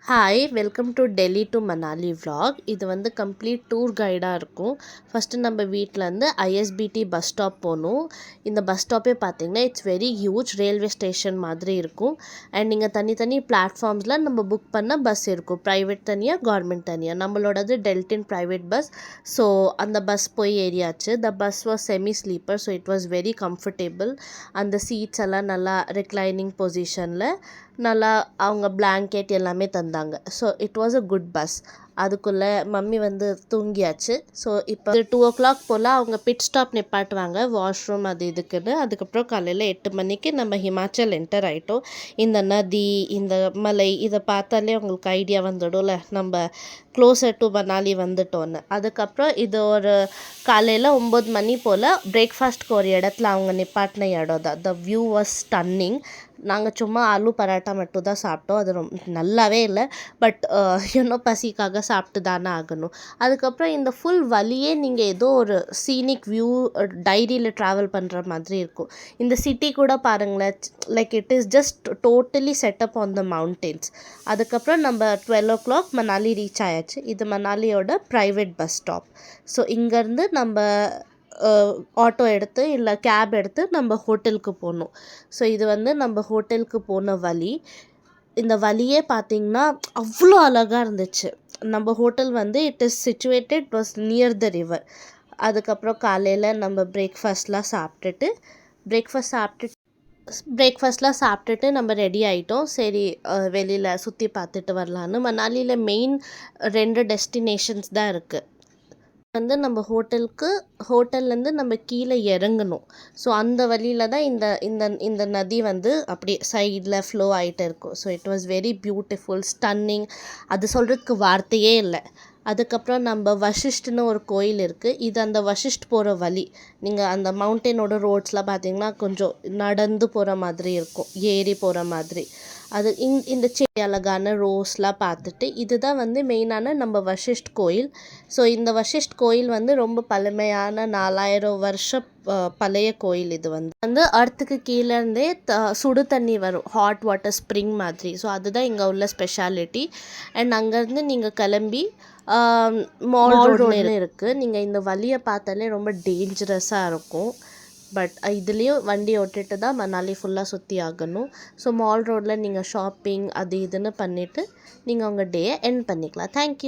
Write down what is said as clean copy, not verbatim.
Hi welcome to Delhi to Manali vlog. இது வந்து complete tour கைடாக இருக்கும். ஃபஸ்ட்டு நம்ம வீட்டிலேருந்து ஐஎஸ்பிடி பஸ் ஸ்டாப் போகணும். இந்த பஸ் ஸ்டாப்பே பார்த்திங்கன்னா it's very huge, railway station மாதிரி இருக்கும். அண்ட் நீங்கள் தனித்தனி பிளாட்ஃபார்ம்ஸில் நம்ம புக் பண்ண பஸ் இருக்கும். ப்ரைவேட் தனியாக, கவர்மெண்ட் தனியாக. நம்மளோடது டெல்டின் ப்ரைவேட் பஸ். ஸோ அந்த பஸ் போய் ஏறியாச்சு. The bus was semi sleeper, so it was very comfortable. அந்த சீட்ஸ் எல்லாம் நல்லா ரிக்ளைனிங் பொசிஷனில் நல்லா அவங்க பிளாங்கெட் எல்லாமே தந்தாங்க. So it was a good bus. அதுக்குள்ளே மம்மி வந்து தூங்கியாச்சு. ஸோ இப்போ 2 o'clock போல் அவங்க பிட் ஸ்டாப் நிப்பாட்டுவாங்க, வாஷ்ரூம் அது இதுக்குன்னு. அதுக்கப்புறம் காலையில் 8 மணிக்கு நம்ம ஹிமாச்சல் என்டர் ஆகிட்டோம். இந்த நதி, இந்த மலை, இதை பார்த்தாலே உங்களுக்கு ஐடியா வந்துடும்ல நம்ம க்ளோசர் டு மணாலி வந்துட்டோன்னு. அதுக்கப்புறம் இது ஒரு காலையில் 9 மணி போல் பிரேக்ஃபாஸ்ட்க்கு ஒரு இடத்துல அவங்க நிப்பாட்டின இடம் தான். த வியூ வாஸ் ஸ்டன்னிங். நாங்கள் சும்மா ஆலு பரோட்டா மட்டும் தான் சாப்பிட்டோம். அது ரொம்ப நல்லாவே இல்லை. பட் இன்னும் பசிக்காக சாப்பிட்டு தானே ஆகணும். அதுக்கப்புறம் இந்த ஃபுல் வழியே நீங்கள் ஏதோ ஒரு சீனிக் வியூ டைரியில் ட்ராவல் பண்ணுற மாதிரி இருக்கும். இந்த சிட்டி கூட பாருங்களேன், like it is just totally setup on the mountains. அதுக்கப்புறம் நம்ம 12 o'clock மணாலி ரீச் ஆயாச்சு. இது மணாலியோட ப்ரைவேட் பஸ் ஸ்டாப். ஸோ இங்கேருந்து நம்ம ஆட்டோ எடுத்து இல்லை கேப் எடுத்து நம்ம ஹோட்டலுக்கு போகணும். ஸோ இது வந்து நம்ம ஹோட்டலுக்கு போன வழி. இந்த வழியே பார்த்திங்கன்னா அவ்வளோ அழகாக இருந்துச்சு. நம்ம ஹோட்டல் வந்து it is situated was near the river. அதுக்கப்புறம் காலையில் நம்ம பிரேக்ஃபாஸ்ட்லாம் சாப்பிட்டுட்டு நம்ம ரெடி ஆகிட்டோம். சரி, வெளியில் சுற்றி பார்த்துட்டு வரலான்னு. மணாலியில் மெயின் 2 டெஸ்டினேஷன்ஸ் தான் இருக்குது. வந்து நம்ம ஹோட்டல்லேருந்து நம்ம கீழே இறங்கணும். ஸோ அந்த வழியில் தான் இந்த இந்த இந்த நதி வந்து அப்படி சைடில் ஃப்ளோ ஆகிட்டு இருக்கும். So it was very beautiful, stunning. அது சொல்கிறதுக்கு வார்த்தையே இல்லை. அதுக்கப்புறம் நம்ம வசிஷ்ட்னு ஒரு கோயில் இருக்குது. இது அந்த வசிஷ்ட் போகிற வழி. நீங்கள் அந்த மவுண்டெயினோட ரோட்ஸ்லாம் பார்த்தீங்கன்னா கொஞ்சம் நடந்து போகிற மாதிரி இருக்கும், ஏறி போகிற மாதிரி. அது இந்த அழகான ரோஸ்லாம் பார்த்துட்டு இதுதான் வந்து மெயினான நம்ம வசிஷ்ட் கோயில். ஸோ இந்த வசிஷ்ட் கோயில் வந்து ரொம்ப பழமையான 4000 வருஷம் பழைய கோயில். இது வந்து அர்த்துக்கு கீழேருந்தே சுடு தண்ணி வரும், ஹாட் வாட்டர் ஸ்ப்ரிங் மாதிரி. ஸோ அதுதான் இங்கே உள்ள ஸ்பெஷாலிட்டி. அண்ட் அங்கேருந்து நீங்கள் கிளம்பி மால் ரோடுன்னு இருக்குது. நீங்கள் இந்த வழியை பார்த்தாலே ரொம்ப டேஞ்சரஸாக இருக்கும். பட் இதுலேயும் வண்டி ஓட்டிட்டு தான் மணாலி ஃபுல்லாக சுற்றி ஆகணும். ஸோ மால் ரோடில் நீங்கள் ஷாப்பிங் அது இதுன்னு பண்ணிவிட்டு நீங்கள் உங்கள் டேயை எண்ட் பண்ணிக்கலாம். தேங்க்யூ.